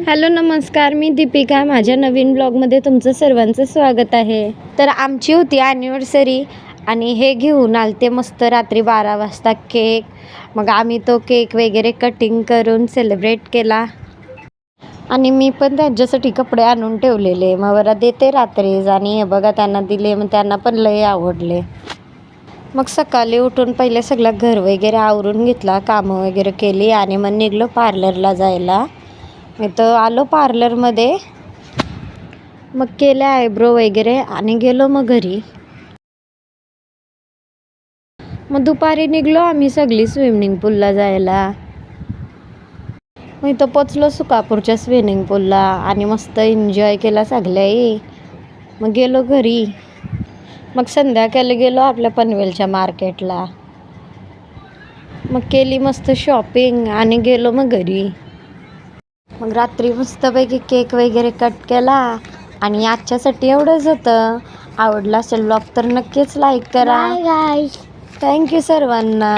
Hello नमस्कार, मी दीपिका. माझ्या नवीन ब्लॉगमध्ये तुमचं सर्वांचं स्वागत आहे. तर आमची होती ॲनिव्हर्सरी आणि हे घेऊन आलते मस्त रात्री 12 वाजता केक. मग आम्ही तो केक वगैरे कटिंग करून सेलिब्रेट केला आणि मी पण त्यांच्यासाठी कपडे आणून ठेवलेले. मग बरं देते रात्रीच आणि हे बघा त्यांना दिले, मग त्यांना पण लय आवडले. मग सकाळी उठून पहिले सगळं घर वगैरे आवरून घेतला, कामं वगैरे केली आणि मग निघलो पार्लरला जायला. मी तर आलो पार्लरमध्ये, मग केले आयब्रो वगैरे आणि गेलो मग घरी. मग दुपारी निघलो आम्ही सगळी स्विमिंग पूलला जायला. मग इथं पोचलो सुकापूरच्या स्विमिंग पूलला आणि मस्त एन्जॉय केला सगळ्याही. मग गेलो घरी. मग संध्याकाळी गेलो आपल्या पनवेलच्या मार्केटला. मग केली मस्त शॉपिंग आणि गेलो मग घरी. मग रात्री मस्तपैकी केक वगैरे कट केला आणि आजच्यासाठी एवढंच होतं. आवडला असेल ब्लॉग तर नक्कीच लाईक करा. थँक्यू सर्वांना.